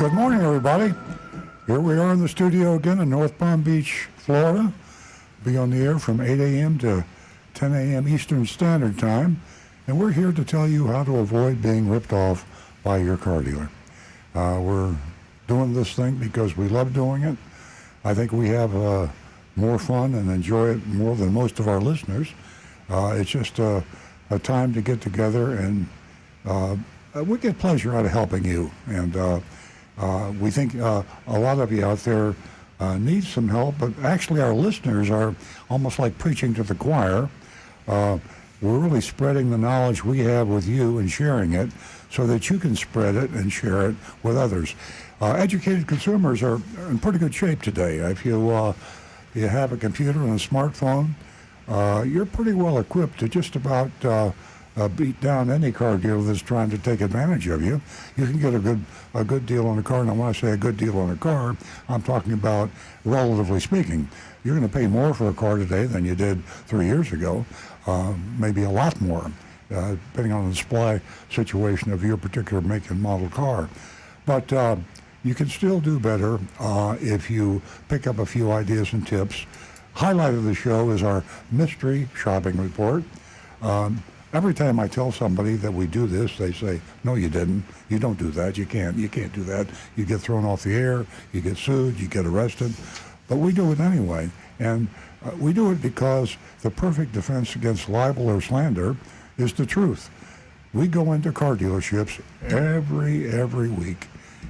Good morning, everybody. Here we are in the studio again in North Palm Beach, Florida. Be on the air from 8 a.m. to 10 a.m. Eastern Standard Time. And we're here to tell you how to avoid being ripped off by your car dealer. We're doing this thing because we love doing it. I think we have more fun and enjoy it more than most of our listeners. It's just a time to get together, and we get pleasure out of helping you. And we think a lot of you out there need some help, but actually our listeners are almost like preaching to the choir. We're really spreading the knowledge we have with you and sharing it so that you can spread it and share it with others. Educated consumers are in pretty good shape today. If you have a computer and a smartphone, you're pretty well equipped to just about beat down any car dealer that's trying to take advantage of you. You can get a good deal on a car. Now, when I say a good deal on a car, I'm talking about relatively speaking. You're going to pay more for a car today than you did 3 years ago, maybe a lot more, depending on the supply situation of your particular make and model car. But you can still do better if you pick up a few ideas and tips. Highlight of the show is our mystery shopping report. Every time I tell somebody that we do this, they say, "No, you didn't. You don't do that. You can't do that. You get thrown off the air. You get sued. You get arrested." But we do it anyway, and we do it because the perfect defense against libel or slander is the truth. We go into car dealerships every week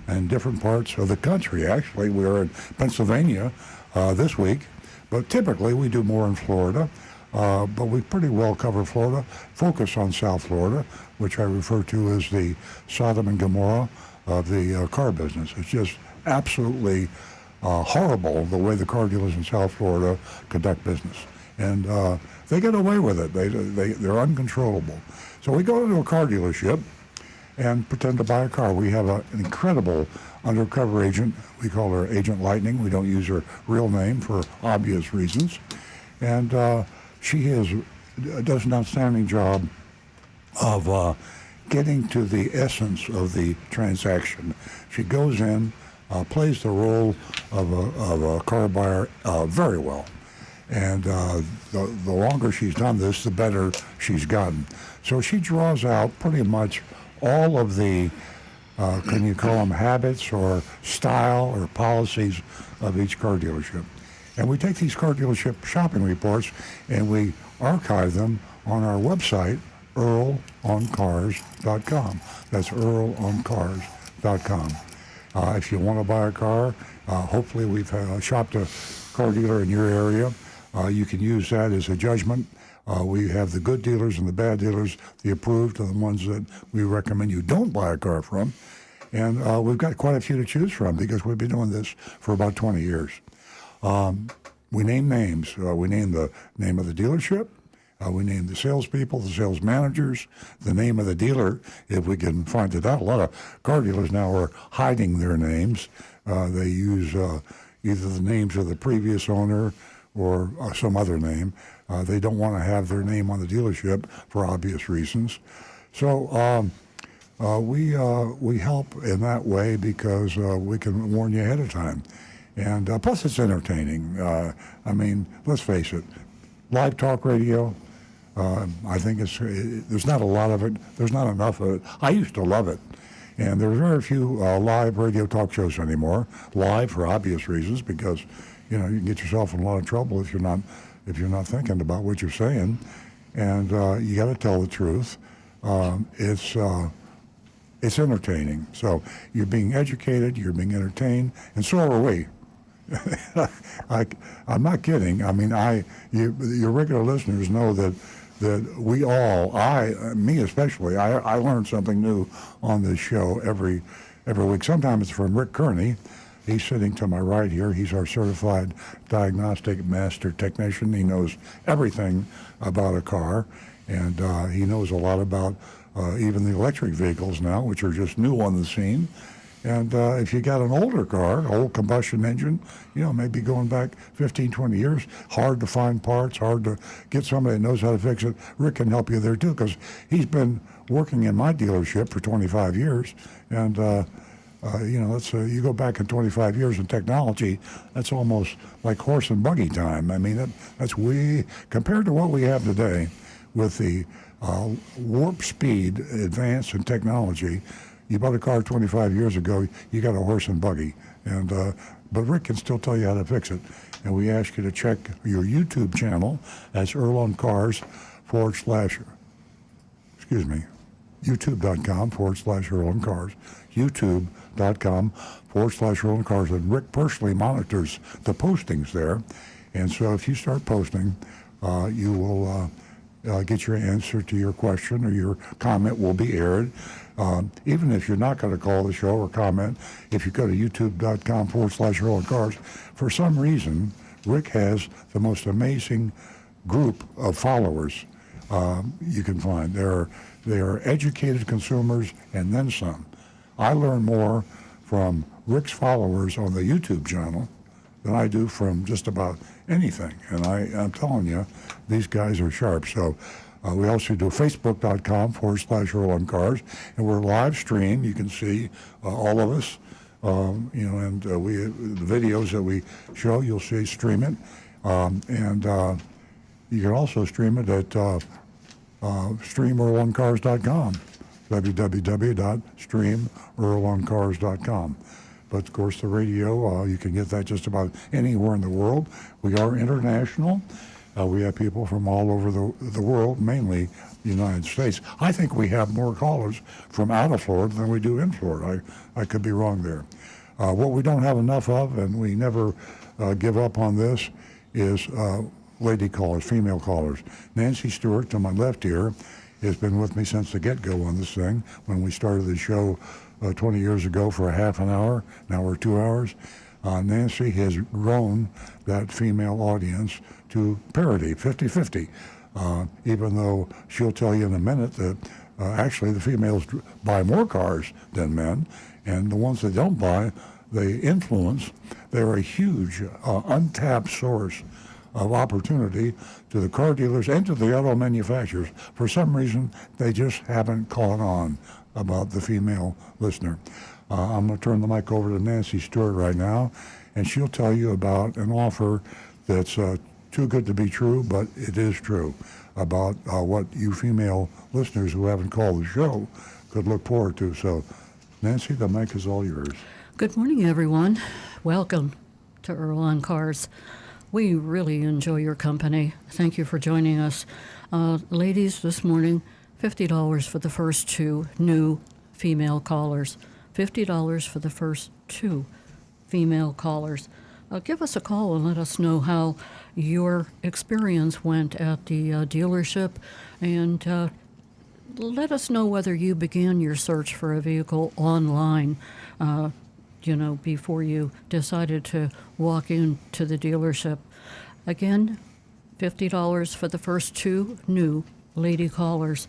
in different parts of the country. Actually, we're in Pennsylvania this week, but typically we do more in Florida. But we pretty well cover Florida, focus on South Florida, which I refer to as the Sodom and Gomorrah of the car business. It's just absolutely horrible the way the car dealers in South Florida conduct business. And they get away with it. They're uncontrollable. So we go into a car dealership and pretend to buy a car. We have an incredible undercover agent. We call her Agent Lightning. We don't use her real name for obvious reasons. And she does an outstanding job of getting to the essence of the transaction. She goes in, plays the role of a car buyer very well. And the longer she's done this, the better she's gotten. So she draws out pretty much all of the, can you call them habits or style or policies of each car dealership. And we take these car dealership shopping reports and we archive them on our website, earloncars.com. That's earloncars.com. If you want to buy a car, hopefully we've shopped a car dealer in your area. You can use that as a judgment. We have the good dealers and the bad dealers, the approved are the ones that we recommend you don't buy a car from. And we've got quite a few to choose from because we've been doing this for about 20 years. We name names. We name the name of the dealership. We name the salespeople, the sales managers, the name of the dealer, if we can find it out. A lot of car dealers now are hiding their names. They use either the names of the previous owner or some other name. They don't want to have their name on the dealership for obvious reasons. So we help in that way because we can warn you ahead of time. And plus it's entertaining. I mean, let's face it, live talk radio, I think there's not a lot of it. There's not enough of it. I used to love it. And there's very few live radio talk shows anymore. Live for obvious reasons because, you know, you can get yourself in a lot of trouble if you're not thinking about what you're saying. And you got to tell the truth. It's entertaining. So you're being educated, you're being entertained, and so are we. I'm not kidding. I mean, your regular listeners know that we all, me especially, I learn something new on this show every week. Sometimes it's from Rick Kearney. He's sitting to my right here. He's our certified diagnostic master technician. He knows everything about a car, and he knows a lot about even the electric vehicles now, which are just new on the scene. And if you got an older car, old combustion engine, you know, maybe going back 15, 20 years, hard to find parts, hard to get somebody that knows how to fix it. Rick can help you there too, because he's been working in my dealership for 25 years, and Let's you go back in 25 years in technology, that's almost like horse and buggy time. I mean, that's way compared to what we have today with the warp speed advance in technology. You bought a car 25 years ago, you got a horse and buggy, and but Rick can still tell you how to fix it. And we ask you to check your YouTube channel. That's Earl on Cars / youtube.com/Earl on Cars, youtube.com/Earl on Cars. And Rick personally monitors the postings there. And so if you start posting, you will get your answer to your question, or your comment will be aired. Even if you're not going to call the show or comment, if you go to youtube.com/Earl on Cars, for some reason, Rick has the most amazing group of followers you can find. They are educated consumers and then some. I learn more from Rick's followers on the YouTube channel than I do from just about anything. And I'm telling you, these guys are sharp. So we also do facebook.com/Earl on Cars, and we're live stream. You can see all of us, and the videos that we show, you'll see stream it. And you can also stream it at streamearloncars.com, www.streamearloncars.com. But of course, the radio, you can get that just about anywhere in the world. We are international. We have people from all over the world, mainly the United States. I think we have more callers from out of Florida than we do in Florida. I could be wrong there. What we don't have enough of, and we never give up on this, is lady callers, female callers. Nancy Stewart, to my left here, has been with me since the get-go on this thing. When we started the show 20 years ago for a half an hour, now we're 2 hours. Nancy has grown that female audience to parity, 50-50, even though she'll tell you in a minute that actually the females buy more cars than men, and the ones that don't buy, they influence. They're a huge untapped source of opportunity to the car dealers and to the auto manufacturers. For some reason, they just haven't caught on about the female listener. I'm going to turn the mic over to Nancy Stewart right now, and she'll tell you about an offer that's too good to be true, but it is true, about what you female listeners who haven't called the show could look forward to. So, Nancy, the mic is all yours. Good morning, everyone. Welcome to Earl on Cars. We really enjoy your company. Thank you for joining us. Ladies, this morning, $50 for the first two new female callers. $50 for the first two female callers. Give us a call and let us know how your experience went at the dealership, and let us know whether you began your search for a vehicle online, before you decided to walk into the dealership. Again, $50 for the first two new lady callers,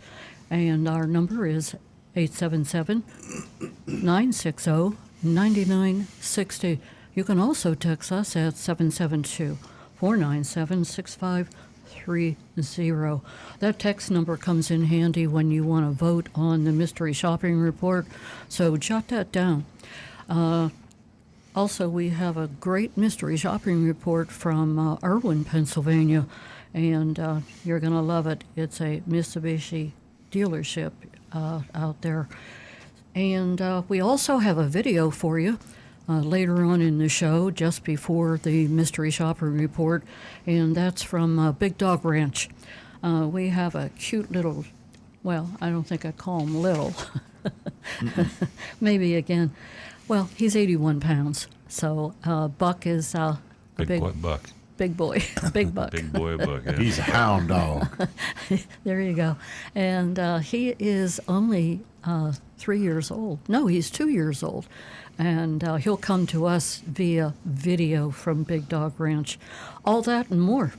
and our number is 877-960-9960. You can also text us at 772-497-6530. That text number comes in handy when you want to vote on the mystery shopping report, so jot that down. Also, we have a great mystery shopping report from Irwin, Pennsylvania, and you're going to love it. It's a Mitsubishi dealership out there. And we also have a video for you later on in the show, just before the mystery shopping report, and that's from Big Dog Ranch. We have a cute little, well, I don't think I call him little. Maybe again. Well, he's 81 pounds, so Buck is a big boy Buck. Big boy, big Buck. Big boy Buck. Yeah. He's a hound dog. There you go. And he is only 3 years old. No, he's 2 years old. And he'll come to us via video from Big Dog Ranch. All that and more,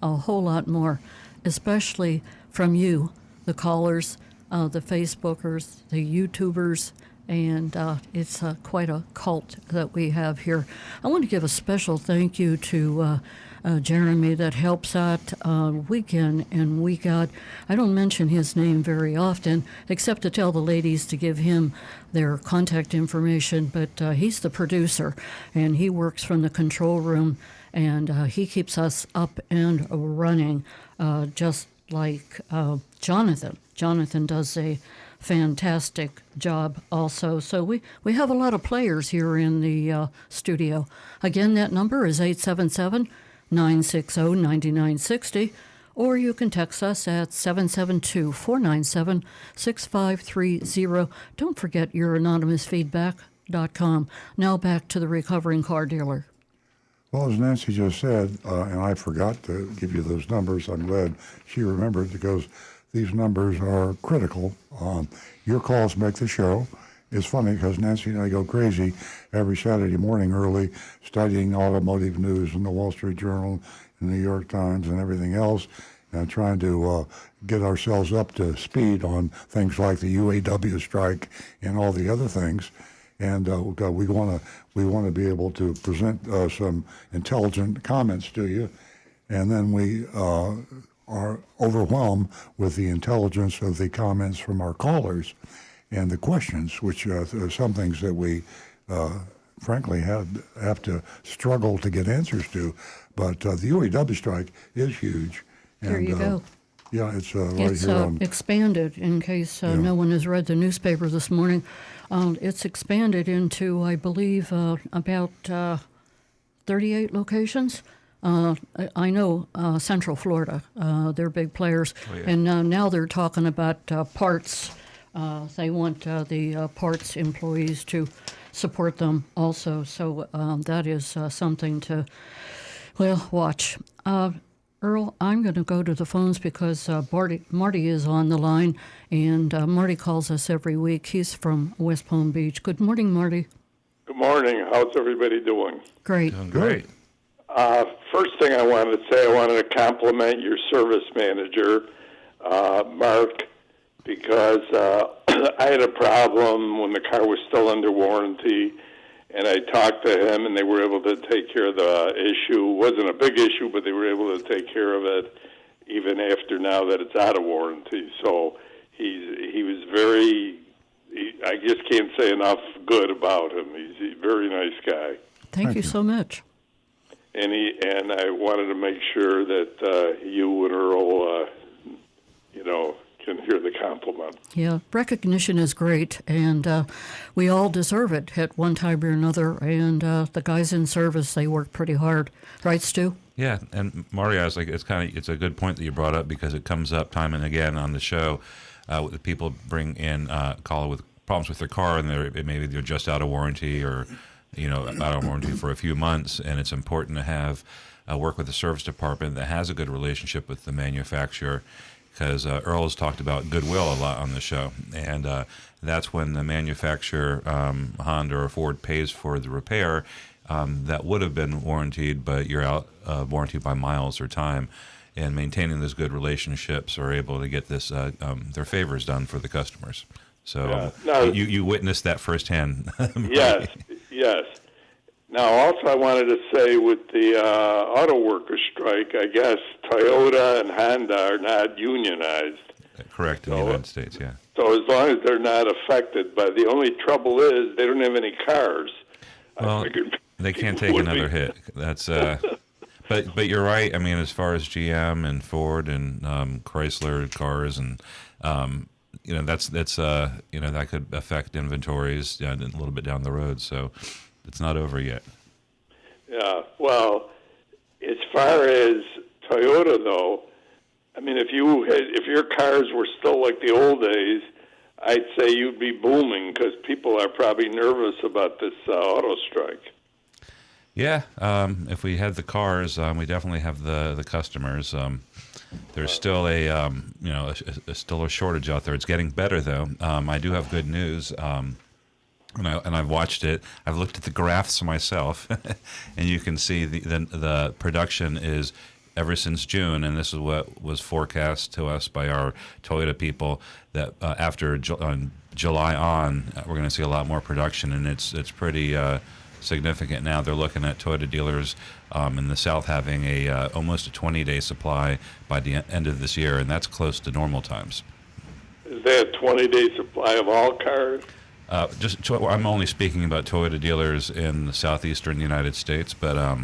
a whole lot more, especially from you, the callers, the Facebookers, the YouTubers, and it's quite a cult that we have here. I want to give a special thank you to Jeremy that helps out week in and week out. I don't mention his name very often, except to tell the ladies to give him their contact information, but he's the producer, and he works from the control room, and he keeps us up and running, just like Jonathan. Jonathan does a fantastic job also. So we have a lot of players here in the studio. Again, that number is 877-960-9960, or you can text us at 772-497-6530. Don't forget your anonymousfeedback.com. Now back to the recovering car dealer. Well, as Nancy just said, and I forgot to give you those numbers, I'm glad she remembered because these numbers are critical. Your calls make the show. It's funny because Nancy and I go crazy every Saturday morning early studying automotive news in the Wall Street Journal, the New York Times, and everything else, and trying to get ourselves up to speed on things like the UAW strike and all the other things. And we want to be able to present some intelligent comments to you, and then we are overwhelmed with the intelligence of the comments from our callers and the questions, which are some things that we frankly have to struggle to get answers to. But the UAW strike is huge. There you go. Yeah, it's right It's here on. expanded, in case no one has read the newspaper this morning. It's expanded into, I believe, about 38 locations. I know Central Florida, they're big players. Oh, yeah. And now they're talking about parts. They want the parts employees to support them also. So that is something to, well, watch. Earl, I'm going to go to the phones because Marty is on the line, and Marty calls us every week. He's from West Palm Beach. Good morning, Marty. Good morning. How's everybody doing? Great. Doing great. First thing I wanted to say, I wanted to compliment your service manager, Mark, because I had a problem when the car was still under warranty, and I talked to him, and they were able to take care of the issue. It wasn't a big issue, but they were able to take care of it even after now that it's out of warranty. So he was very, I just can't say enough good about him. He's a very nice guy. Thank you so much. And I wanted to make sure that you and Earl, can hear the compliment. Yeah, recognition is great, and we all deserve it at one time or another. And the guys in service, they work pretty hard, right, Stu? Yeah, and Marty, I was like, it's a good point that you brought up because it comes up time and again on the show. People bring in call with problems with their car, and maybe they're just out of warranty or out of warranty for a few months, and it's important to have work with the service department that has a good relationship with the manufacturer. Because Earl has talked about goodwill a lot on the show, and that's when the manufacturer, Honda or Ford, pays for the repair that would have been warranted, but you're out of warranty by miles or time. And maintaining those good relationships are able to get this their favors done for the customers. So you witnessed that firsthand. Yes, yes. Now, also, I wanted to say with the auto workers strike, I guess Toyota and Honda are not unionized. Correct, in the United States, yeah. So as long as they're not affected, but the only trouble is they don't have any cars. Well, they can't take another hit. That's but you're right. I mean, as far as GM and Ford and Chrysler cars and that's that could affect inventories a little bit down the road. So it's not over yet. Yeah. Well, as far as Toyota, though, I mean, if your cars were still like the old days, I'd say you'd be booming because people are probably nervous about this auto strike. Yeah. If we had the cars, we definitely have the customers. There's still still a shortage out there. It's getting better though. I do have good news. And I've watched it. I've looked at the graphs myself, and you can see the production is ever since June, and this is what was forecast to us by our Toyota people that after July on, we're going to see a lot more production, and it's pretty significant now. They're looking at Toyota dealers in the South having almost a 20-day supply by the end of this year, and that's close to normal times. Is that a 20-day supply of all cars? I'm only speaking about Toyota dealers in the southeastern United States, but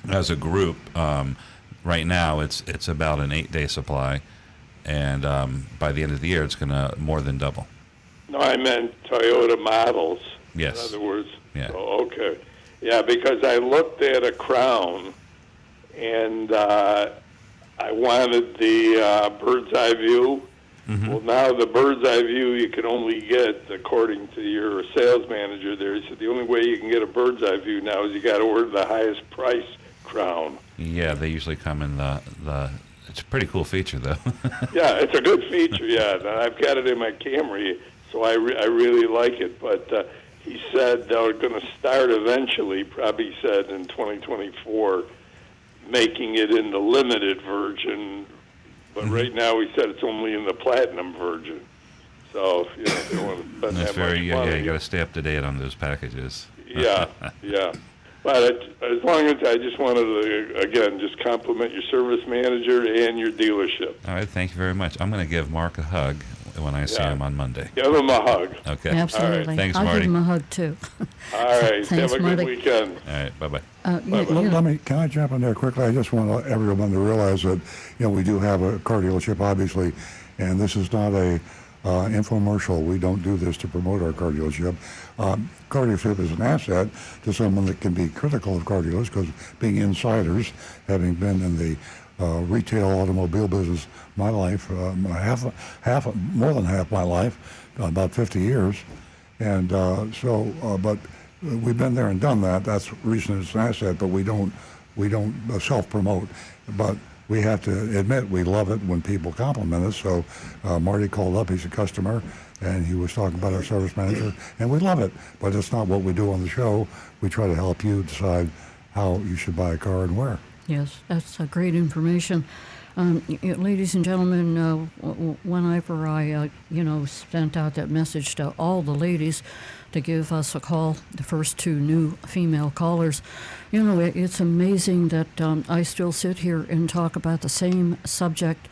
as a group, right now it's about an 8-day supply, and by the end of the year, it's going to more than double. No, I meant Toyota models. Yes. In other words. Yeah. Oh, okay. Yeah, because I looked at a Crown, and I wanted the bird's eye view. Mm-hmm. Well, now the bird's eye view you can only get, according to your sales manager there, he said the only way you can get a bird's eye view now is you got to order the highest price Crown. Yeah, they usually come in the it's a pretty cool feature, though. Yeah, it's a good feature, yeah. I've got it in my Camry, so I really like it. But he said they're going to start eventually, probably said in 2024, making it in the limited version. But right now he said it's only in the platinum version. So, you don't want to spend That's that much money. Yeah, you got to stay up to date on those packages. Yeah. But as long as I just wanted to, again, just compliment your service manager and your dealership. All right, thank you very much. I'm going to give Mark a hug when I see him on Monday. Give him a hug. Okay. Absolutely. All right. Thanks, I'll Marty. give him a hug, too. All right. Thanks, Have a Marty. good weekend. All right, bye-bye. Can I jump in there quickly? I just want everyone to realize that, we do have a car dealership, obviously, and this is not a infomercial. We don't do this to promote our car dealership. Car dealership is an asset to someone that can be critical of car dealers because being insiders, having been in the retail automobile business my life, more than half my life, about 50 years, and but we've been there and done that. That's the reason it's an asset, but we don't self-promote. But we have to admit we love it when people compliment us. So Marty called up, he's a customer, and he was talking about our service manager, and we love it. But it's not what we do on the show. We try to help you decide how you should buy a car and where. Yes, that's great information. Ladies and gentlemen, whenever I, sent out that message to all the ladies to give us a call, the first two new female callers, it's amazing that I still sit here and talk about the same subject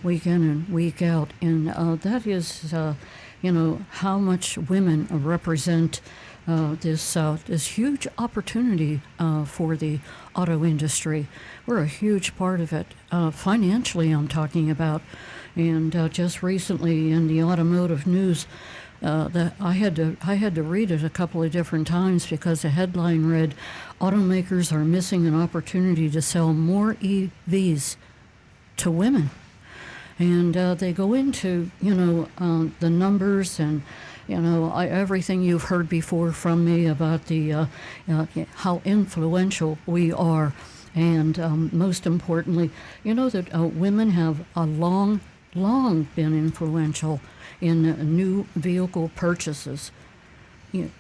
week in and week out. And that is, how much women represent this huge opportunity for the auto industry. We're a huge part of it. Financially, I'm talking about. And just recently in the automotive news, that I had to read it a couple of different times because the headline read, "Automakers are missing an opportunity to sell more EVs to women." And they go into, the numbers and, everything you've heard before from me about the how influential we are. And most importantly, that women have a long been influential in new vehicle purchases.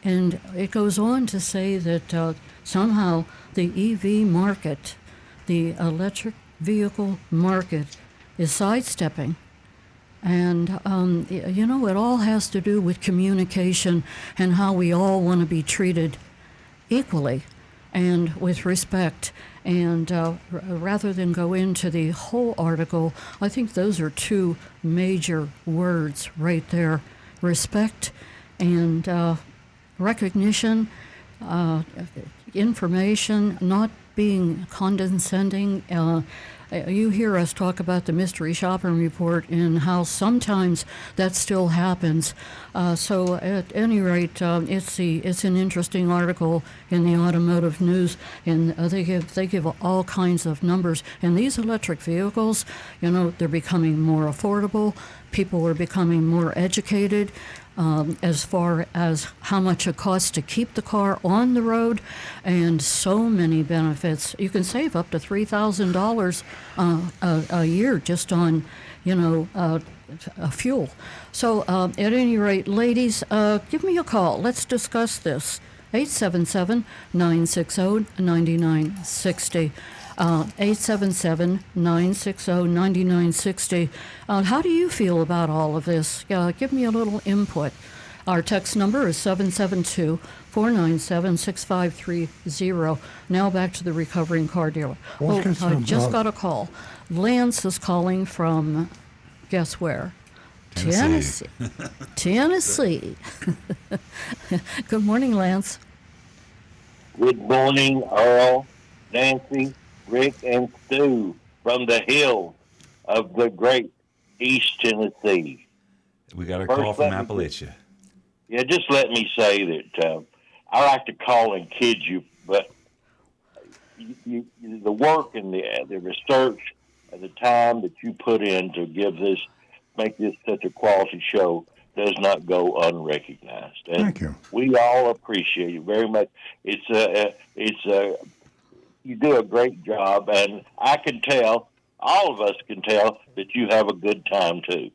And it goes on to say that somehow the EV market, the electric vehicle market, is sidestepping. And, it all has to do with communication and how we all want to be treated equally and with respect. And rather than go into the whole article, I think those are two major words right there: respect and recognition, information, not being condescending. You hear us talk about the mystery shopping report and how sometimes that still happens. So at any rate, it's an interesting article in the automotive news, and they give all kinds of numbers. And these electric vehicles, they're becoming more affordable. People are becoming more educated. As far as how much it costs to keep the car on the road, and so many benefits. You can save up to $3,000 a year just on, fuel. So at any rate, ladies, give me a call. Let's discuss this. 877-960-9960. 877-960-9960. How do you feel about all of this? Give me a little input. Our text number is 772-497-6530. Now back to the recovering car dealer. Well, let's get I some, just got a call. Lance is calling from, guess where? Tennessee. Tennessee. Good morning, Lance. Good morning, Earl, Nancy, Rick, and Stu from the hills of the great East Tennessee. We got a First, call from let me- Appalachia. Yeah, just let me say that I like to call and kid you, but the work and the research and the time that you put in to make this such a quality show does not go unrecognized. And Thank you. we all appreciate it very much. You do a great job, and I can tell, all of us can tell, that you have a good time too.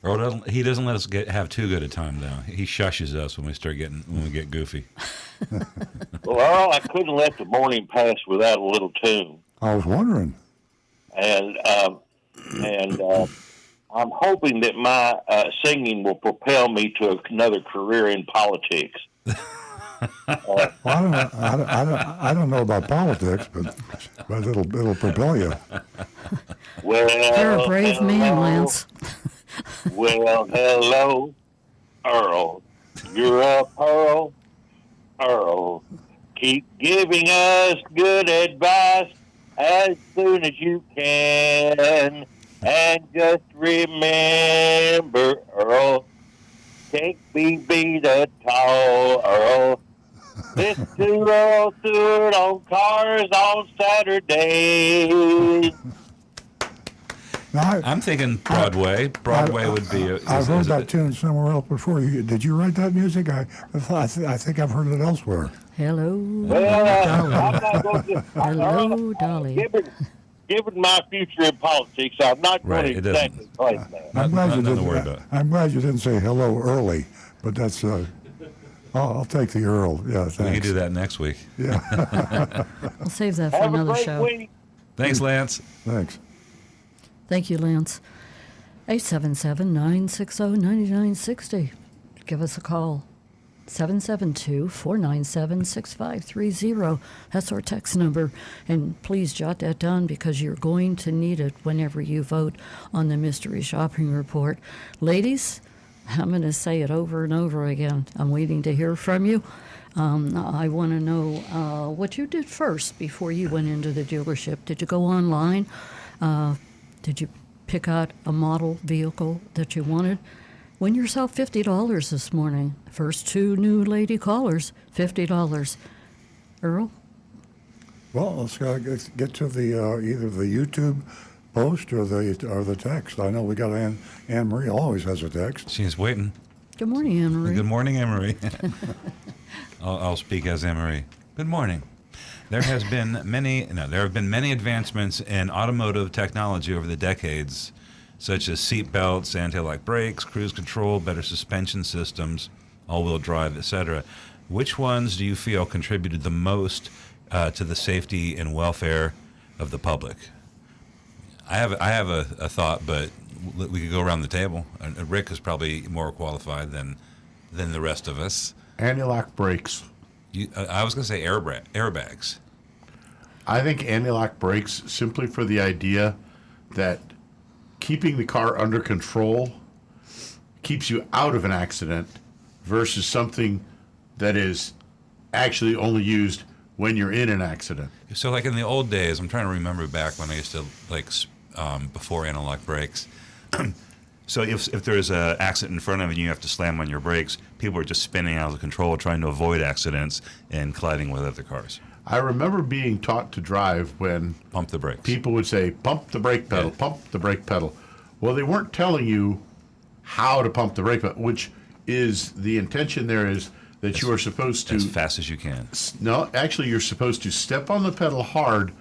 Earl doesn't let us have too good a time though. He shushes us when we get goofy. Well, Earl, I couldn't let the morning pass without a little tune, I was wondering. and I'm hoping that my singing will propel me to another career in politics. Well, I don't know about politics, but it'll propel you. Well, You're a brave man, hello. Lance. Well, hello, Earl. You're a pearl, Earl. Keep giving us good advice as soon as you can. And just remember, Earl, can't be beat at all, Earl. Listen to Earl Stewart on Cars on Saturdays. Now, I'm thinking Broadway. Broadway would be. I've heard that tune somewhere else before. Did you write that music? I think I've heard it elsewhere. Hello. Well, I'm not going to. Hello, Dolly. Given my future in politics, I'm not Right, going it to doesn't. exactly claim that. Nothing to worry about. I'm glad you didn't say hello early, but that's. I'll take the Earl. Yeah, thanks. We can do that next week. Yeah, We'll save that for Have a another great show. week. Thanks, Lance. thanks. Thank you, Lance. 877-960-9960. Give us a call. 772-497-6530. That's our text number. And please jot that down because you're going to need it whenever you vote on the mystery shopping report. Ladies, I'm going to say it over and over again. I'm waiting to hear from you. I want to know what you did first before you went into the dealership. Did you go online? Did you pick out a model vehicle that you wanted? Win yourself $50 this morning. First two new lady callers, $50. Earl? Well, let's get to the either the YouTube post or the text. I know we got Anne Marie always has a text. She's waiting. Good morning, Anne-Marie. Good morning, Anne-Marie. I'll speak as Anne-Marie. Good morning. There have been many advancements in automotive technology over the decades, such as seat belts, anti-lock brakes, cruise control, better suspension systems, all-wheel drive, etc. Which ones do you feel contributed the most to the safety and welfare of the public? I have a thought, but we could go around the table. Rick is probably more qualified than the rest of us. Anti-lock brakes. I was going to say airbags. I think anti-lock brakes simply for the idea that keeping the car under control keeps you out of an accident versus something that is actually only used when you're in an accident. So, like in the old days, I'm trying to remember back when I used to before anti-lock brakes. So if there's an accident in front of you and you have to slam on your brakes, people are just spinning out of control trying to avoid accidents and colliding with other cars. I remember being taught to drive when Pump the brakes. people would say, pump the brake pedal, Yeah. pump the brake pedal. Well, they weren't telling you how to pump the brake pedal, which is the intention there is that you are supposed to... as fast as you can. No, actually, you're supposed to step on the pedal hard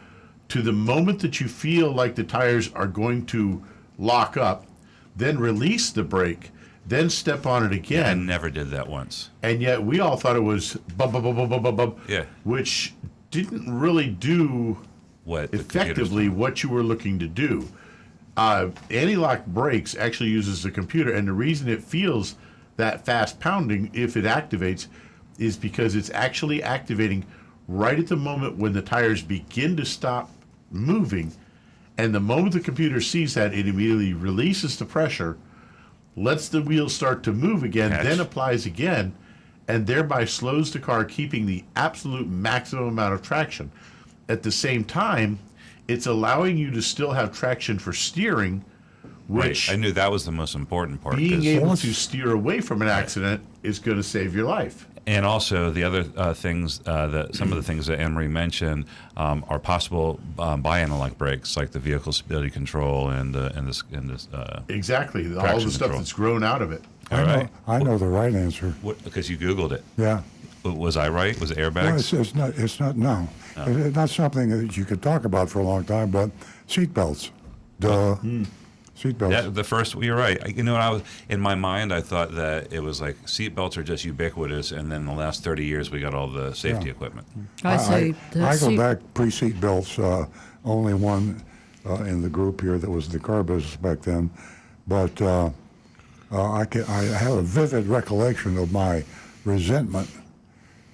to the moment that you feel like the tires are going to lock up, then release the brake, then step on it I again. never did that once. And yet we all thought it was bum, bum, bum, bum, bum, bum, bum, Yeah. which didn't really do What the computer's effectively doing. what you were looking to do. Anti-lock brakes actually uses the computer, and the reason it feels that fast pounding if it activates is because it's actually activating right at the moment when the tires begin to stop moving. And the moment the computer sees that, it immediately releases the pressure, lets the wheels start to move again, Catch. then applies again, and thereby slows the car, keeping the absolute maximum amount of traction. At the same time, it's allowing you to still have traction for steering, which Right. I knew that was the most important part. being 'cause- able to steer away from an accident is going to save your life. And also the other things that some of the things that Emery mentioned are possible by analog brakes, like the vehicle stability control and this. Exactly. All Traction the stuff control. that's grown out of it. All right. I know the right answer. Because you Googled it. Yeah. Was I right? Was it Well, airbags? it's not, no. It's not something that you could talk about for a long time, but seatbelts. Duh. Seatbelts. Yeah, the first. You're right. You know, I was in my mind. I thought that it was like seatbelts are just ubiquitous, and then the last 30 years we got all the safety Yeah. equipment. I say the I go seat- back pre-seat belts, only one in the group here that was in the car business back then. But I have a vivid recollection of my resentment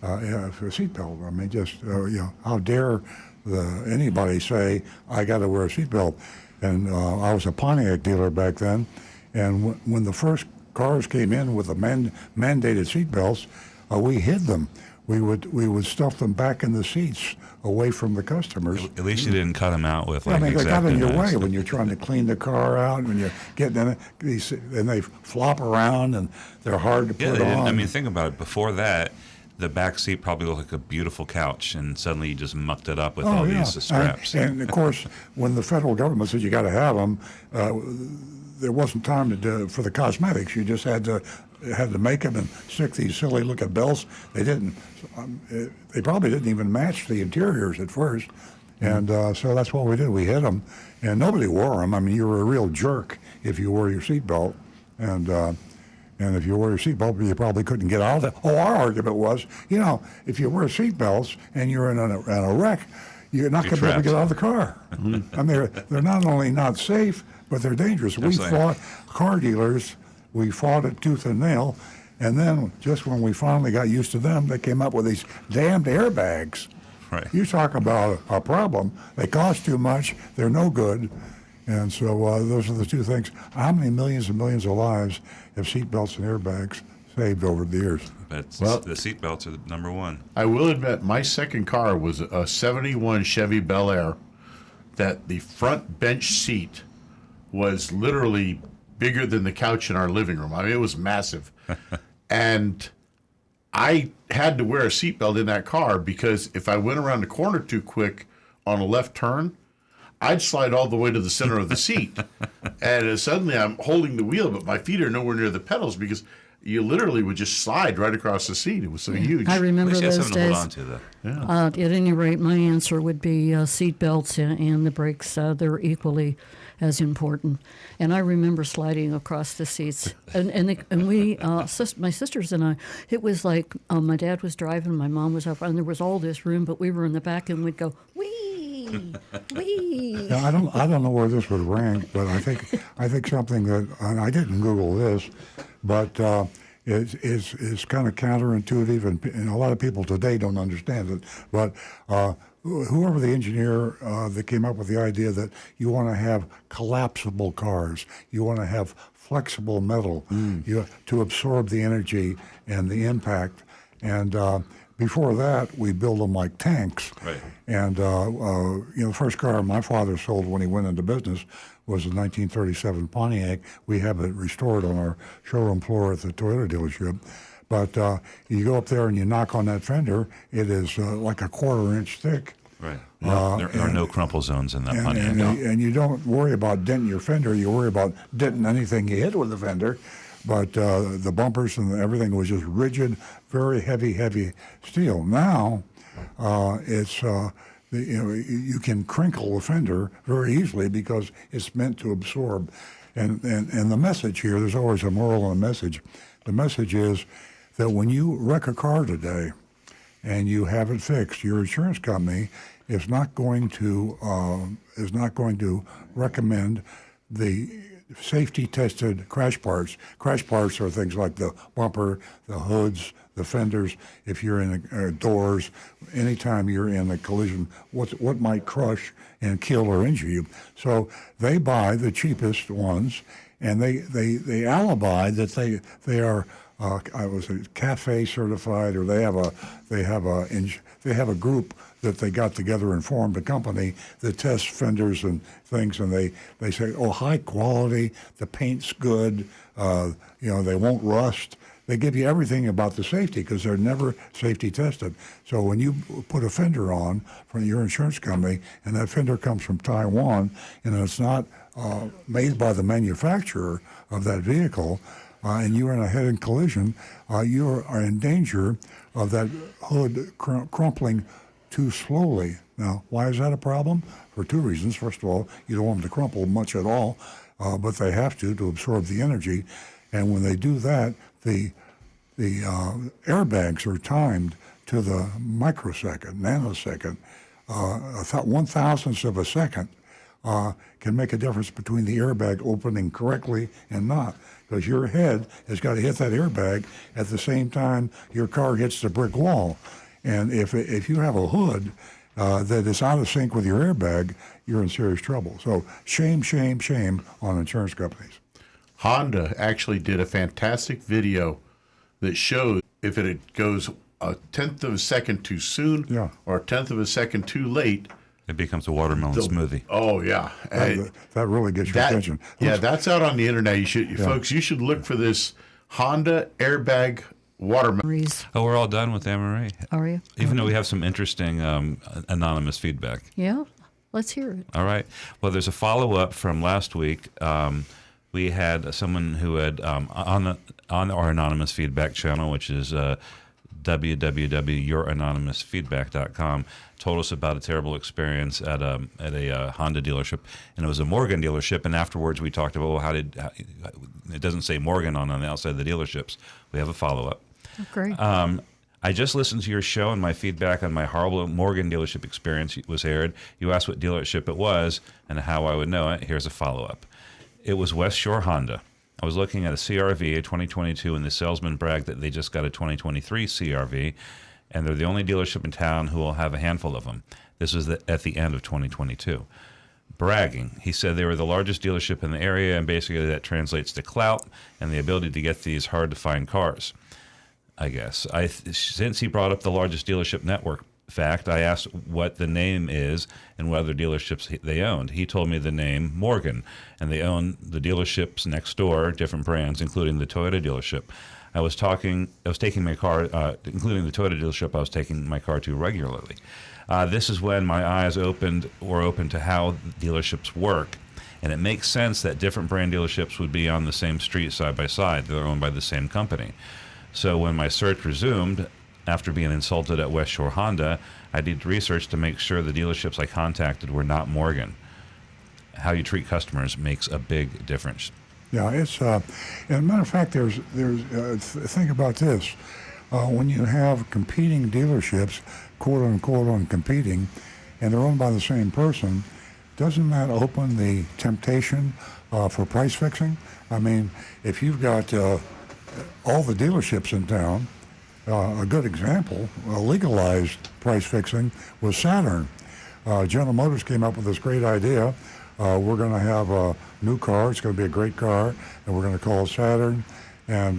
for a seatbelt. I mean, just, how dare anybody say, I got to wear a seatbelt? And I was a Pontiac dealer back then, and when the first cars came in with the mandated seatbelts, we hid them. We would stuff them back in the seats away from the customers. At least you didn't cut them out with like I mean, they got in your X-Acto way knives. when you're trying to clean the car out, when you're getting in it, and they flop around, and they're hard to Yeah, put they didn't, on. I mean, think about it. Before that, the back seat probably looked like a beautiful couch, and suddenly you just mucked it up with all these straps. And of course, when the federal government said you got to have them, there wasn't time to do for the cosmetics. You just had to make them and stick these silly looking belts. They didn't. They probably didn't even match the interiors at first, and so that's what we did. We hid them, and nobody wore them. I mean, you were a real jerk if you wore your seatbelt, and if you wore your seatbelt, you probably couldn't get out of it. Oh, our argument was, if you wear seatbelts and you're in a wreck, you're not going to be able to trapped. get out of the car. I mean, they're not only not safe, but they're dangerous. We Absolutely. fought car dealers. We fought it tooth and nail. And then just when we finally got used to them, they came up with these damned airbags. Right. You talk about a problem. They cost too much. They're no good. And so those are the two things. How many millions and millions of lives have seatbelts and airbags saved over the years? But Well- the seat belts are the number one. I will admit, my second car was a 71 Chevy Bel Air that the front bench seat was literally bigger than the couch in our living room. I mean, it was massive. And I had to wear a seatbelt in that car because if I went around the corner too quick on a left turn, I'd slide all the way to the center of the seat. And suddenly I'm holding the wheel, but my feet are nowhere near the pedals because you literally would just slide right across the seat. It was so huge. I At remember least you have those something to hold days. on to, though. At any rate, my answer would be seat belts and the brakes. They're equally as important. And I remember sliding across the seats. And we, my sisters and I, it was like my dad was driving, my mom was up, and there was all this room, but we were in the back, and we'd go, wee, wee. Now, I don't know where this would rank, but I think something that, and I didn't Google this, but is kind of counterintuitive, and a lot of people today don't understand it. But whoever the engineer that came up with the idea that you want to have collapsible cars, you want to have flexible metal to absorb the energy and the impact, and before that, we build them like tanks. Right. And the first car my father sold when he went into business was a 1937 Pontiac. We have it restored on our showroom floor at the Toyota dealership. But you go up there and you knock on that fender, it is like a quarter-inch thick. Right. There are no crumple zones in that Pontiac. And you don't worry about denting your fender. You worry about denting anything you hit with the fender. But the bumpers and everything was just rigid, very heavy steel. Now it's you can crinkle the fender very easily because it's meant to absorb. And the message here, there's always a moral and a message. The message is that when you wreck a car today, and you have it fixed, your insurance company is not going to recommend the safety tested crash parts. Crash parts are things like the bumper, the hoods, the fenders. If you're in doors, anytime you're in a collision, what might crush and kill or injure you. So they buy the cheapest ones, and they alibi that they are I was a CAFE certified, or they have a group that they got together and formed a company that tests fenders and things, and they say, oh, high quality, the paint's good, they won't rust. They give you everything about the safety because they're never safety tested. So when you put a fender on from your insurance company, and that fender comes from Taiwan, and it's not made by the manufacturer of that vehicle, and you're in a head-on collision, you are in danger of that hood crumpling too slowly. Now, why is that a problem? For two reasons. First of all, you don't want them to crumple much at all, but they have to absorb the energy. And when they do that, the airbags are timed to the microsecond, nanosecond. 1,000th of a second can make a difference between the airbag opening correctly and not, because your head has got to hit that airbag at the same time your car hits the brick wall. And if you have a hood that is out of sync with your airbag, you're in serious trouble. So shame, shame, shame on insurance companies. Honda actually did a fantastic video that shows if it goes a tenth of a second too soon or a tenth of a second too late, it becomes a watermelon smoothie. Oh yeah, that really gets your attention. Yeah, that's out on the internet. Folks, you should look for this Honda airbag watermelon. Oh, we're all done with Anne-Marie. Are you? Even though we have some interesting anonymous feedback. Yeah, let's hear it. All right. Well, there's a follow-up from last week. We had someone who had on our anonymous feedback channel, which is www.youranonymousfeedback.com, told us about a terrible experience at a Honda dealership, and it was a Morgan dealership. And afterwards, we talked about, well, it doesn't say Morgan on the outside of the dealerships. We have a follow-up. Oh, great. I just listened to your show, and my feedback on my horrible Morgan dealership experience was aired. You asked what dealership it was and how I would know it. Here's a follow-up. It was West Shore Honda. I was looking at a CRV, a 2022, and the salesman bragged that they just got a 2023 CRV, and they're the only dealership in town who will have a handful of them. This was at the end of 2022. Bragging. He said they were the largest dealership in the area, and basically that translates to clout and the ability to get these hard-to-find cars, I guess. Since he brought up the largest dealership network fact, I asked what the name is and what other dealerships they owned. He told me the name Morgan, and they own the dealerships next door, different brands, including the Toyota dealership. I was taking my car, including the Toyota dealership I was taking my car to regularly. This is when my eyes opened to how dealerships work, and it makes sense that different brand dealerships would be on the same street side by side. They're owned by the same company. So when my search resumed, after being insulted at West Shore Honda, I did research to make sure the dealerships I contacted were not Morgan. How you treat customers makes a big difference. Yeah, it's as a matter of fact, there's think about this. When you have competing dealerships, quote unquote, on competing, and they're owned by the same person, doesn't that open the temptation for price fixing? I mean, if you've got all the dealerships in town, a good example, legalized price fixing was Saturn. General Motors came up with this great idea. We're going to have a new car. It's going to be a great car, and we're going to call it Saturn. And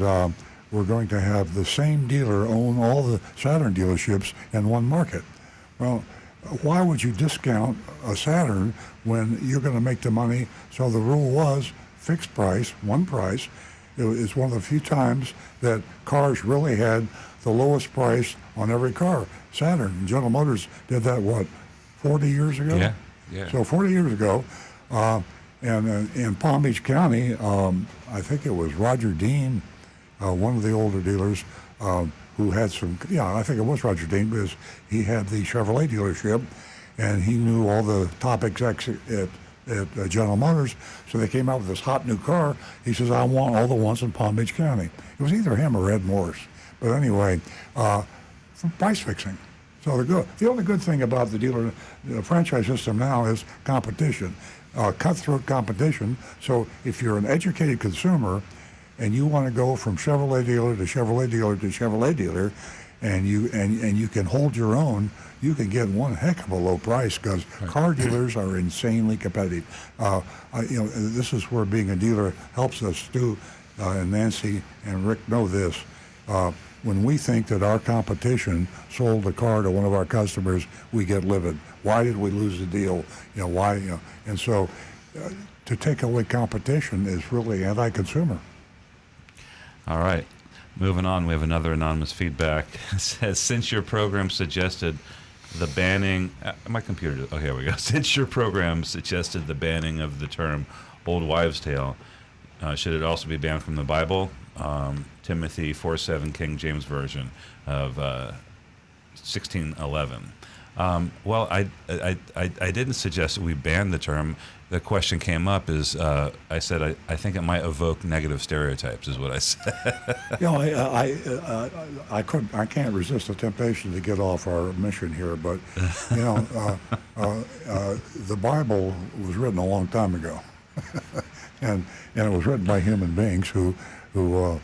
we're going to have the same dealer own all the Saturn dealerships in one market. Well, why would you discount a Saturn when you're going to make the money? So the rule was fixed price, one price. It's one of the few times that cars really had the lowest price on every car. Saturn. General Motors did that, 40 years ago? Yeah. So 40 years ago, and in Palm Beach County, I think it was Roger Dean, one of the older dealers, who had some, I think it was Roger Dean, because he had the Chevrolet dealership, and he knew all the top execs at General Motors, so they came out with this hot new car. He says, I want all the ones in Palm Beach County. It was either him or Ed Morris. But anyway, from price fixing. So the only good thing about the franchise system now is competition, cutthroat competition. So if you're an educated consumer and you want to go from Chevrolet dealer to Chevrolet dealer to Chevrolet dealer, and you can hold your own, you can get one heck of a low price because car dealers are insanely competitive. This is where being a dealer helps us too. And Nancy and Rick know this. When we think that our competition sold a car to one of our customers, we get livid. Why did we lose the deal? Why? And so, to take away competition is really anti-consumer. All right. Moving on, we have another anonymous feedback. It says, since your program suggested the banning, my computer, oh, here we go. Since your program suggested the banning of the term old wives' tale, should it also be banned from the Bible? Timothy 4:7, King James Version of 1611. Well, I didn't suggest that we ban the term. The question came up is, I said, I think it might evoke negative stereotypes, is what I said. I can't resist the temptation to get off our mission here, but the Bible was written a long time ago, and it was written by human beings who were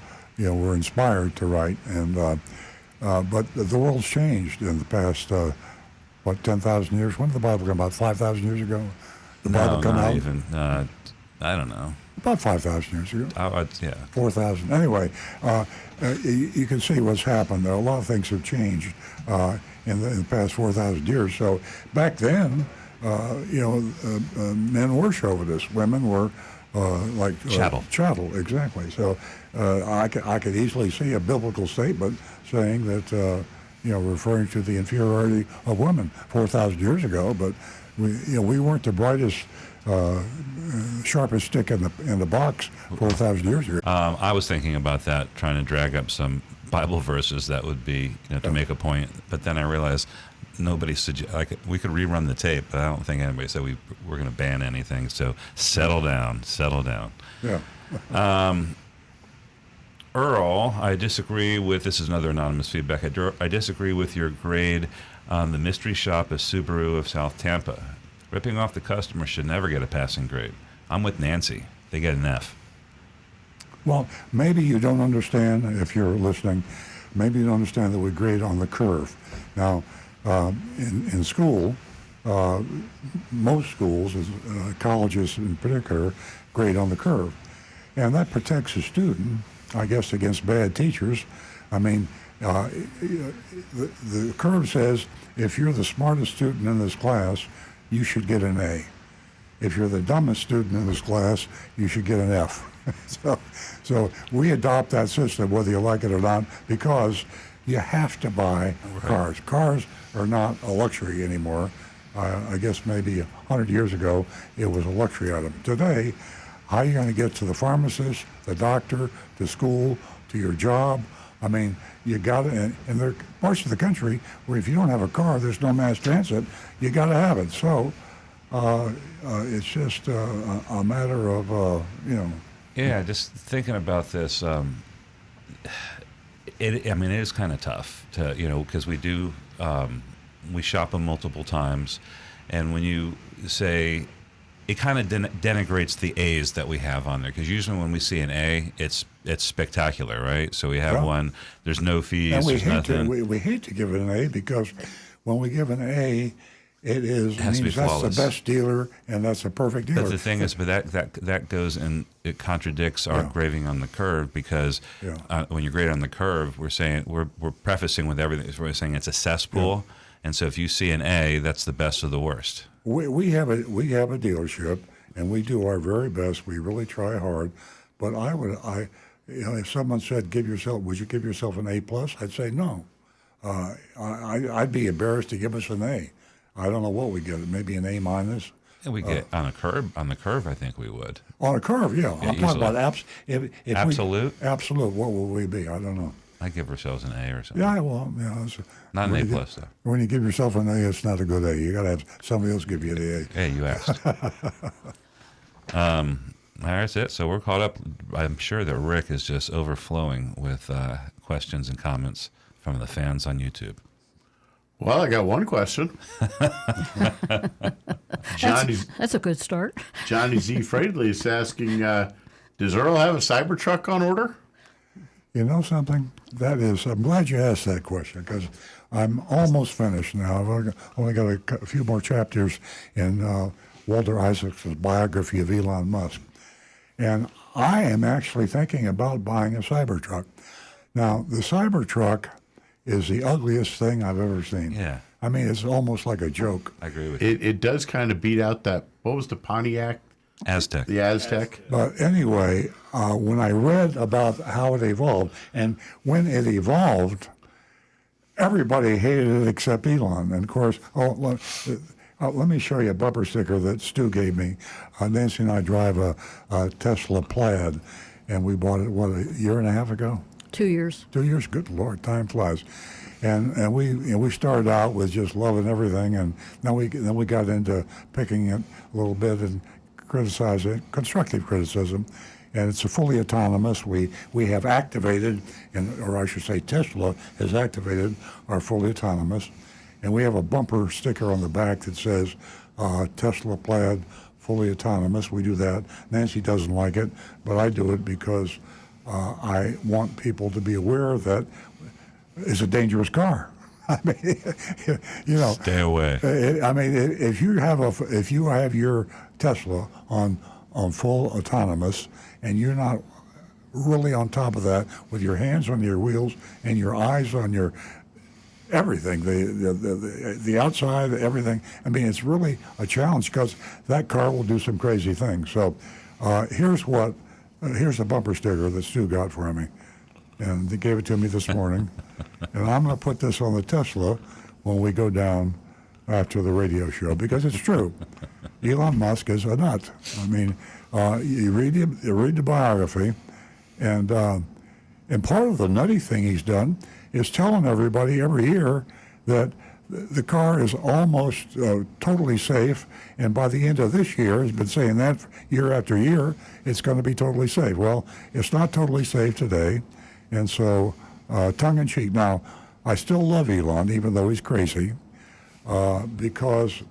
inspired to write, and but the world's changed in the past 10,000 years. When did the Bible come out? 5,000 years ago. The Bible come out? Even. I don't know. About 5,000 years ago. Yeah. 4,000. Anyway, you can see what's happened. A lot of things have changed in the past 4,000 years. So back then, men were chauvinists. Women were chattel. Chattel, exactly. So I could easily see a biblical statement saying that, referring to the inferiority of women 4,000 years ago, but we weren't the brightest, sharpest stick in the box 4,000 years ago. I was thinking about that, trying to drag up some Bible verses that would be to make a point, but then I realized nobody we could rerun the tape, but I don't think anybody said we're going to ban anything. So settle down. Yeah. Earl, I disagree with, this is another anonymous feedback, I disagree with your grade on the mystery shop at Subaru of South Tampa. Ripping off the customer should never get a passing grade. I'm with Nancy. They get an F. Well, maybe you don't understand, if you're listening, maybe you don't understand that we grade on the curve. Now, in school, most schools, colleges in particular, grade on the curve. And that protects the student, I guess, against bad teachers. I mean, the curve says if you're the smartest student in this class, you should get an A. If you're the dumbest student in this class, you should get an F. So we adopt that system, whether you like it or not, because you have to buy cars. Cars are not a luxury anymore. I guess maybe 100 years ago, it was a luxury item. Today, how are you going to get to the pharmacist, the doctor, to school, to your job? I mean, you got to, and there are parts of the country where if you don't have a car, there's no mass transit. You got to have it. So it's just a matter of, Yeah, just thinking about this, it is kind of tough to, because we do, we shop them multiple times, and when you say, it kind of denigrates the A's that we have on there, because usually when we see an A, it's spectacular, right? So we have one, there's no fees, and there's nothing. We hate to give it an A, because when we give an A, it means that's the best dealer, and that's a perfect dealer. But the thing is, that goes and it contradicts our grading on the curve, because when you grade on the curve, we're saying we're prefacing with everything. We're saying it's a cesspool, and so if you see an A, that's the best of the worst. We have a dealership, and we do our very best. We really try hard, but if someone said, would you give yourself an A+? I'd say no. I'd be embarrassed to give us an A. I don't know what we get. Maybe an A-. And we get on the curve. I think we would. On a curve, yeah. I'm talking about absolute. Absolute. What will we be? I don't know. I give ourselves an A or something. Yeah, well, not an A+, though. When you give yourself an A, it's not a good A. You got to have somebody else give you the A. Hey, you asked. That's it. So we're caught up. I'm sure that Rick is just overflowing with questions and comments from the fans on YouTube. Well, I got one question. Johnny That's a good start. Johnny Z. Fradley is asking, does Earl have a Cybertruck on order? You know something? I'm glad you asked that question because I'm almost finished now. I've only got a few more chapters in Walter Isaacs's biography of Elon Musk. And I am actually thinking about buying a Cybertruck. Now, the Cybertruck is the ugliest thing I've ever seen. Yeah. I mean, it's almost like a joke. I agree with you. It does kind of beat out that, what was the Pontiac? Aztec. The Aztec? But anyway, when I read about how it evolved, and when it evolved, everybody hated it except Elon. And of course, let me show you a bumper sticker that Stu gave me. Nancy and I drive a Tesla Plaid, and we bought it, a year and a half ago? 2 years. 2 years? Good Lord, time flies. And we started out with just loving everything, and then we got into picking it a little bit and criticizing, constructive criticism. And it's a fully autonomous. We have activated, or I should say Tesla has activated our fully autonomous. And we have a bumper sticker on the back that says Tesla Plaid fully autonomous. We do that. Nancy doesn't like it, but I do it because I want people to be aware that it's a dangerous car. I mean, you know. Stay away. If you have your Tesla on full autonomous, and you're not really on top of that with your hands on your wheels and your eyes on your everything, the outside, everything. I mean, it's really a challenge because that car will do some crazy things. So here's a bumper sticker that Stu got for me, and they gave it to me this morning. And I'm going to put this on the Tesla when we go down after the radio show because it's true. Elon Musk is a nut. I mean, you read the biography, and part of the nutty thing he's done is telling everybody every year that the car is almost totally safe, and by the end of this year, he's been saying that year after year, it's going to be totally safe. Well, it's not totally safe today, and so tongue-in-cheek. Now, I still love Elon, even though he's crazy, because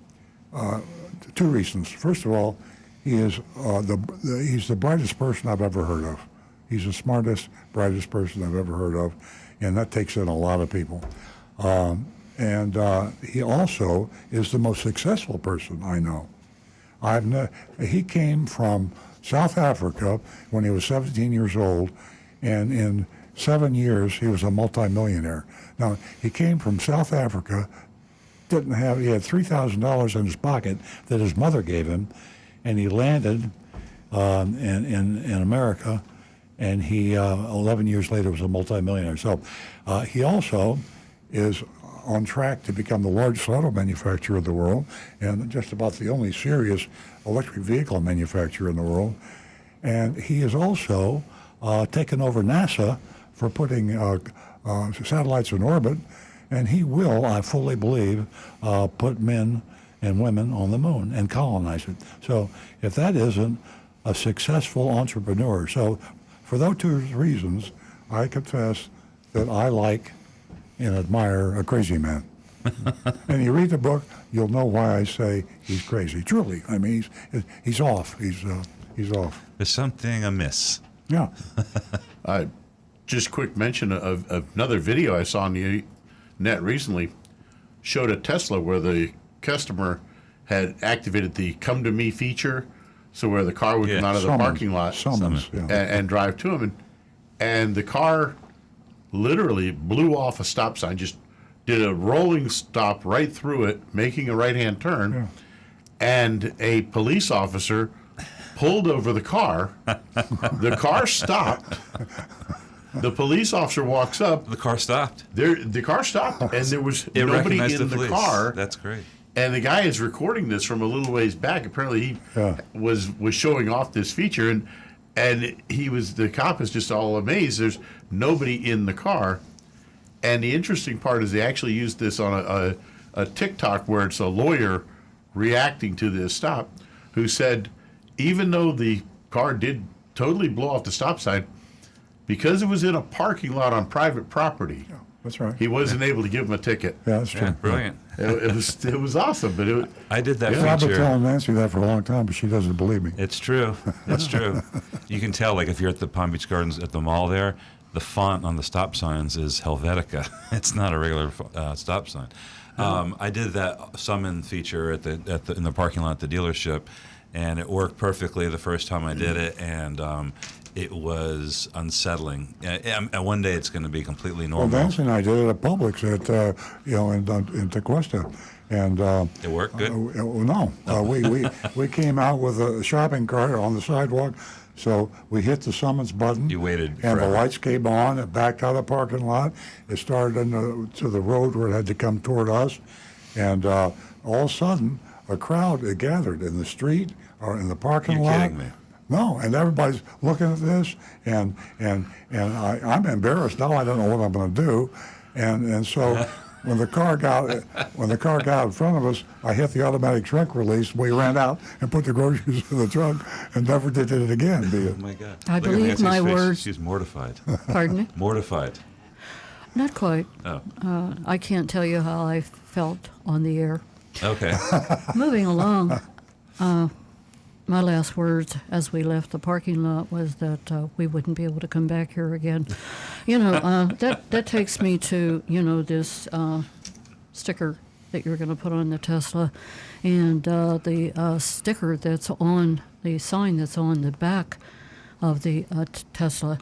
two reasons. First of all, he's the brightest person I've ever heard of. He's the smartest, brightest person I've ever heard of, and that takes in a lot of people. And he also is the most successful person I know. He came from South Africa when he was 17 years old, and in 7 years he was a multimillionaire. Now, he came from South Africa, he had $3,000 in his pocket that his mother gave him, and he landed in America, and he 11 years later was a multimillionaire. So he also is on track to become the largest auto manufacturer in the world, and just about the only serious electric vehicle manufacturer in the world. And he has also taken over NASA for putting satellites in orbit, and he will, I fully believe, put men and women on the moon and colonize it. So if that isn't a successful entrepreneur. So for those two reasons, I confess that I like and admire a crazy man. And you read the book, you'll know why I say he's crazy. Truly, I mean, he's off. He's off. There's something amiss. Yeah. Just quick mention of another video I saw on the net recently showed a Tesla where the customer had activated the "Come to Me" feature, so where the car would come out of the parking lot and drive to him, and the car literally blew off a stop sign, just did a rolling stop right through it, making a right-hand turn, and a police officer pulled over the car. The car stopped. The police officer walks up. The car stopped. The car stopped, and there was nobody in the car. That's great. And the guy is recording this from a little ways back. Apparently, he was showing off this feature, and the cop is just all amazed. There's nobody in the car, and the interesting part is they actually used this on a TikTok where it's a lawyer reacting to this stop, who said, even though the car did totally blow off the stop sign, because it was in a parking lot on private property, That's right. He wasn't able to give him a ticket. Yeah, that's true. Yeah, brilliant. It was awesome, but I did that Yeah, I've been feature. telling Nancy that for a long time, but she doesn't believe me. It's true. It's true. You can tell, like, if you're at the Palm Beach Gardens at the mall there, the font on the stop signs is Helvetica. It's not a regular stop sign. I did that summon feature in the parking lot at the dealership, and it worked perfectly the first time I did it, and it was unsettling. And one day it's going to be completely Well, normal. Nancy and I did it at Publix in Tequesta, and It worked good? no, we came out with a shopping cart on the sidewalk, so we hit the summons button. You waited and forever. the lights came on. It backed out of the parking lot. It started to the road where it had to come toward us, and all of a sudden a crowd had gathered in the street or in the parking You're lot. kidding me. No, and everybody's looking at this, and I'm embarrassed now. I don't know what I'm going to do, and so when the car got in front of us, I hit the automatic trunk release. We ran out and put the groceries in the trunk, and never did it again. Oh, my God. I Look at believe Nancy's my face. words. She's mortified. Pardon me? Mortified. Not quite. Oh, I can't tell you how I felt on the air. okay. Moving along, my last words as we left the parking lot was that we wouldn't be able to come back here again. That takes me to, this sticker that you're going to put on the Tesla, and the sticker that's on the sign that's on the back of the Tesla.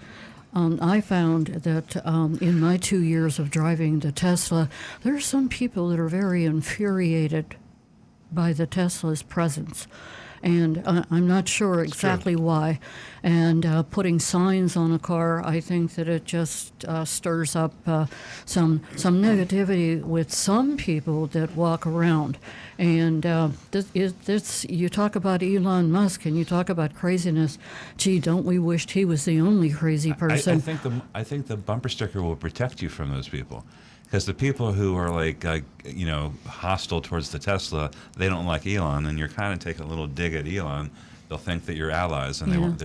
I found that in my 2 years of driving the Tesla, there are some people that are very infuriated by the Tesla's presence. And I'm not sure exactly why. And putting signs on a car, I think that it just stirs up some negativity with some people that walk around. And you talk about Elon Musk and you talk about craziness. Gee, don't we wish he was the only crazy person? I think the bumper sticker will protect you from those people. Because the people who are hostile towards the Tesla, they don't like Elon, and you're kind of taking a little dig at Elon. They'll think that you're allies, and they won't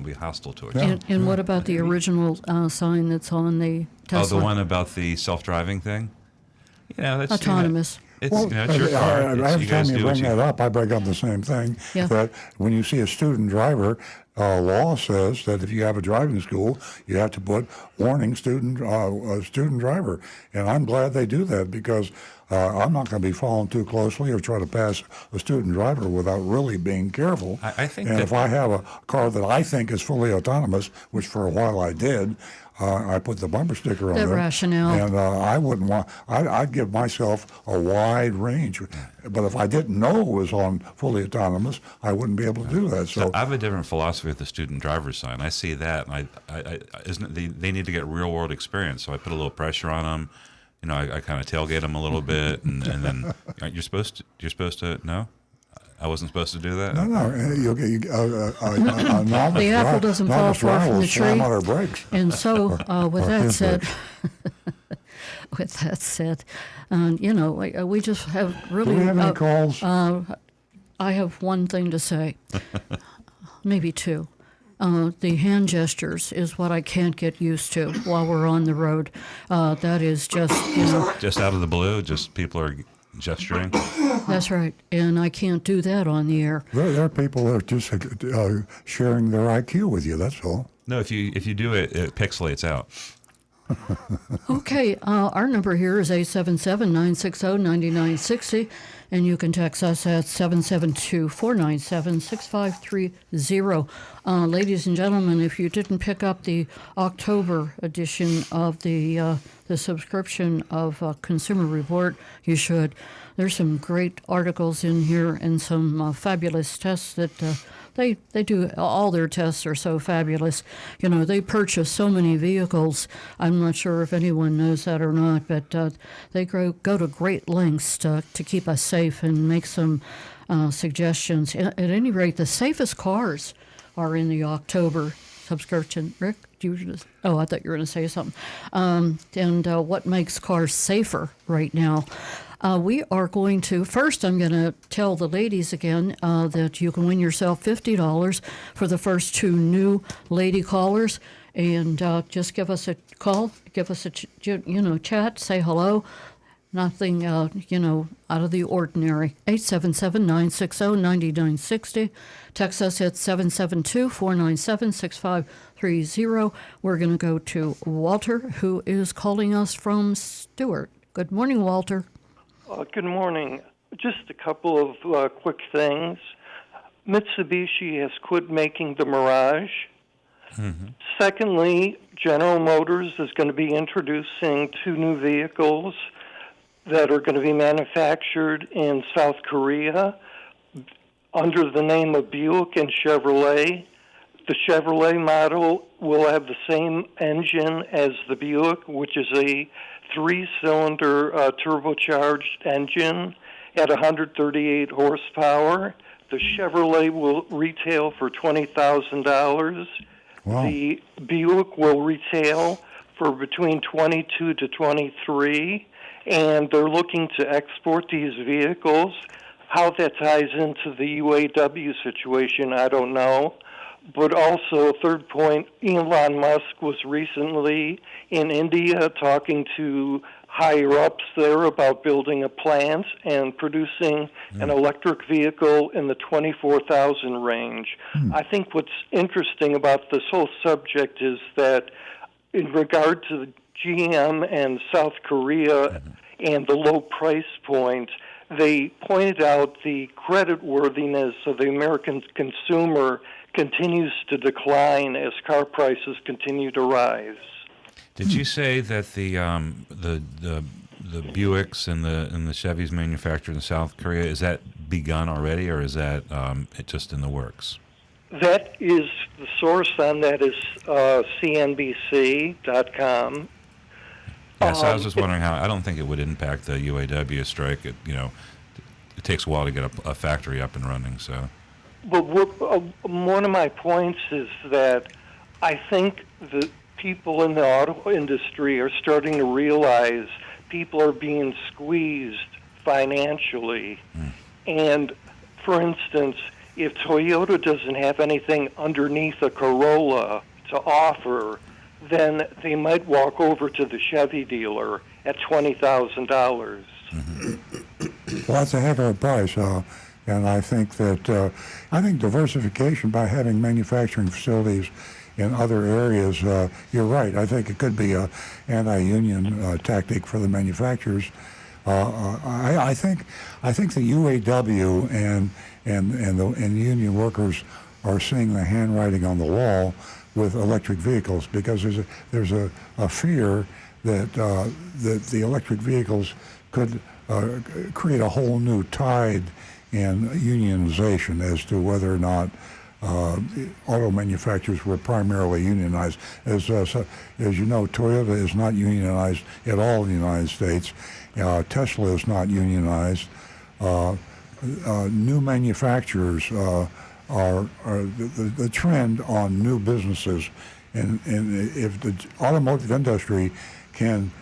be hostile towards you. And what about the original sign that's on the Tesla? Oh, the one about the self-driving thing? That's Autonomous. It's your car. Every You guys time you do what bring that up, I bring up the same thing. Yeah. That when you see a student driver, law says that if you have a driving school, you have to put warning student driver. And I'm glad they do that because I'm not going to be following too closely or try to pass a student driver without really being careful. I think and that- if I have a car that I think is fully autonomous, which for a while I did, I put the bumper sticker on That there. rationale. And I wouldn't want, I'd give myself a wide range. But if I didn't know it was on fully autonomous, I wouldn't be able to do that. So I have a different philosophy with the student driver sign. I see that, and they need to get real world experience. So I put a little pressure on them. I kind of tailgate them a little bit, and then you're supposed to. No, I wasn't supposed to do that. No, you'll get a novice. The apple doesn't fall novice far driver from will the slam tree. on her brakes. And so, with Or that his said, brakes. we just have really. Do we have any calls? I have one thing to say, maybe two. The hand gestures is what I can't get used to while we're on the road. That is just, Just out of the blue, just people are gesturing. that's right. And I can't do that on the air. There are people that are just sharing their IQ with you, that's all. No, if you do it, it pixelates out. Okay, our number here is 877-960-9960, and you can text us at 772-497-6530. Ladies and gentlemen, if you didn't pick up the October edition of the subscription of Consumer Report, you should. There's some great articles in here and some fabulous tests that they do. All their tests are so fabulous. They purchase so many vehicles. I'm not sure if anyone knows that or not, but they go to great lengths to keep us safe and make some suggestions. At any rate, the safest cars are in the October subscription. Rick, I thought you were going to say something. And what makes cars safer right now? We are going to, first I'm going to tell the ladies again that you can win yourself $50 for the first two new lady callers. And just give us a call, give us a chat, say hello. Nothing, out of the ordinary. 877-960-9960. Text us at 772-497-6530. We're going to go to Walter, who is calling us from Stewart. Good morning, Walter. Good morning. Just a couple of quick things. Mitsubishi has quit making the Mirage. Mm-hmm. Secondly, General Motors is going to be introducing 2 new vehicles that are going to be manufactured in South Korea under the name of Buick and Chevrolet. The Chevrolet model will have the same engine as the Buick, which is a 3-cylinder turbocharged engine at 138 horsepower. The Chevrolet will retail for $20,000. Wow. The Buick will retail for between 22 to 23, and they're looking to export these vehicles. How that ties into the UAW situation, I don't know. But also, a third point, Elon Musk was recently in India talking to higher-ups there about building a plant and producing an electric vehicle in the 24,000 range. I think what's interesting about this whole subject is that in regard to the GM and South Korea and the low price point, they pointed out the creditworthiness of the American consumer continues to decline as car prices continue to rise. Did you say that the Buicks and the Chevys manufactured in South Korea, is that begun already, or is that just in the works? That is, the source on that is CNBC.com. Yeah, so I was just wondering how. I don't think it would impact the UAW strike. It takes a while to get a factory up and running. So, but one of my points is that I think the people in the auto industry are starting to realize people are being squeezed financially. And, for instance, if Toyota doesn't have anything underneath a Corolla to offer, then they might walk over to the Chevy dealer at $20,000. Well, that's a heck of a price, and I think that diversification by having manufacturing facilities in other areas, you're right. I think it could be a anti-union tactic for the manufacturers. I think the UAW and the union workers are seeing the handwriting on the wall with electric vehicles, because there's a fear that the electric vehicles could create a whole new tide in unionization as to whether or not auto manufacturers were primarily unionized. As you know, Toyota is not unionized at all in the United States. Tesla is not unionized. New manufacturers are the trend on new businesses, and if the automotive industry can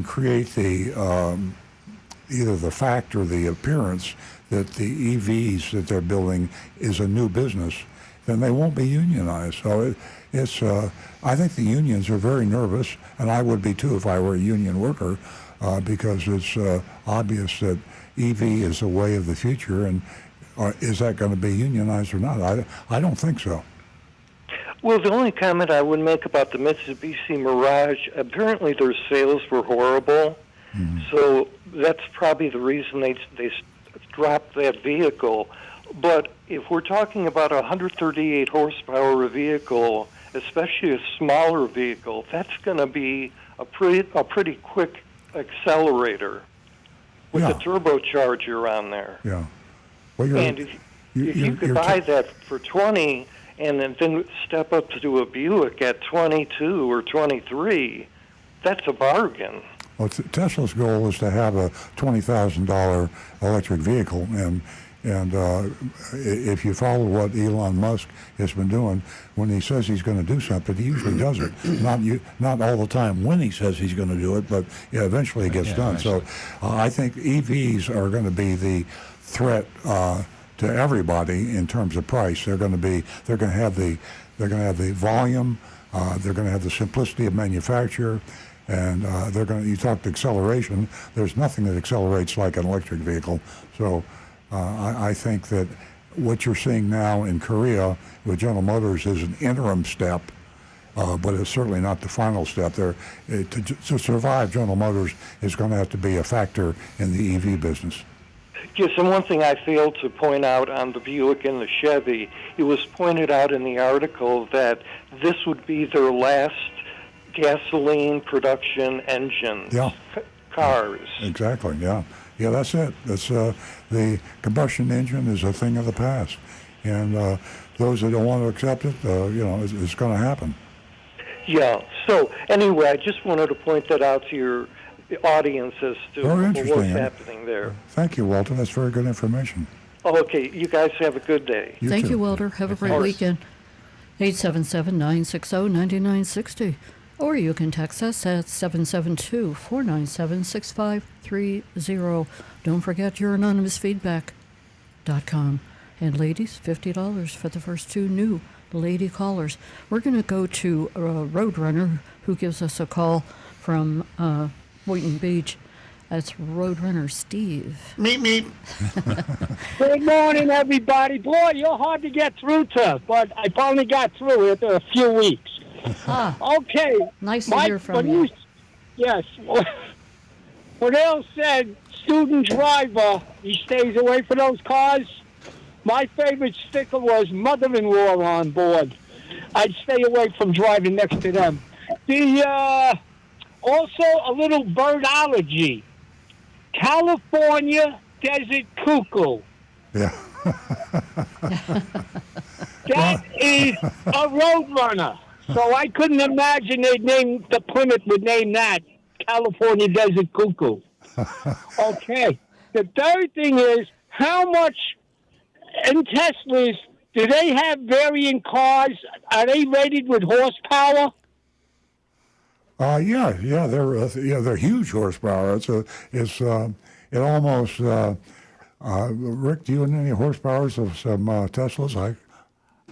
create the either the fact or the appearance that the EVs that they're building is a new business, then they won't be unionized. So I think the unions are very nervous, and I would be too if I were a union worker, because it's obvious that EV is the way of the future, and is that going to be unionized or not? I don't think so. Well, the only comment I would make about the Mitsubishi Mirage, apparently their sales were horrible, so that's probably the reason they dropped that vehicle. But if we're talking about a 138 horsepower vehicle, especially a smaller vehicle, that's going to be a pretty quick accelerator with a turbocharger on there. Yeah. Well, and if you could buy that for 20 and then step up to a Buick at 22 or 23, that's a bargain. Well, Tesla's goal is to have a $20,000 electric vehicle, and if you follow what Elon Musk has been doing, when he says he's going to do something, he usually does it. Not all the time when he says he's going to do it, but eventually it gets done. Eventually. So I think EVs are going to be the threat to everybody in terms of price. They're going to have the volume, They're going to have the simplicity of manufacture, and they're going to. You talked acceleration. There's nothing that accelerates like an electric vehicle. So I think that what you're seeing now in Korea with General Motors is an interim step. But it's certainly not the final step. To survive, General Motors is going to have to be a factor in the EV business. Yes, and one thing I failed to point out on the Buick and the Chevy, it was pointed out in the article that this would be their last gasoline production engine cars. Exactly, yeah. Yeah, that's it. That's the combustion engine is a thing of the past. And those that don't want to accept it, it's going to happen. Yeah. So anyway, I just wanted to point that out to your audience as to what's happening there. Thank you, Walter. That's very good information. Oh, okay. You guys have a good day. Thank you, Walter. Have a great weekend. 877-960-9960. Or you can text us at 772-497-6530. Don't forget your anonymousfeedback.com. And ladies, $50 for the first 2 new lady callers. We're going to go to Roadrunner, who gives us a call from Boynton Beach. That's Roadrunner Steve. Meep. Good morning, everybody. Boy, you're hard to get through to, but I finally got through after a few weeks. Okay. Nice to hear from you. Yes. When Earl said student driver, he stays away from those cars. My favorite sticker was mother-in-law on board. I'd stay away from driving next to them. Also a little birdology. California desert cuckoo. Yeah. That is a roadrunner. So I couldn't imagine the Plymouth would name that California desert cuckoo. Okay. The third thing is, how much in Teslas, do they have variant cars? Are they rated with horsepower? They're huge horsepower. It almost. Rick, do you have any horsepowers of some Teslas?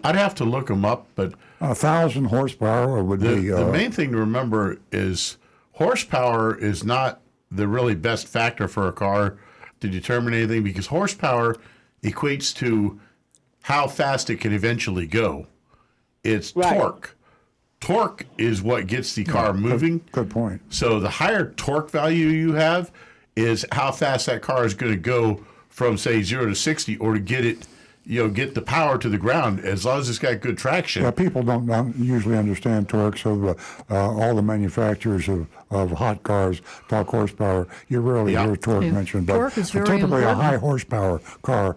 I'd have to look them up, but 1,000 horsepower would be. The main thing to remember is horsepower is not the really best factor for a car to determine anything, because horsepower equates to how fast it can eventually go. It's torque. Torque is what gets the car moving. Good point. So the higher torque value you have is how fast that car is going to go from, say, 0 to 60, or to get it, get the power to the ground, as long as it's got good traction. Yeah, people don't usually understand torque, so all the manufacturers of hot cars talk horsepower. You rarely hear torque mentioned, but Torque is very typically important. a high horsepower car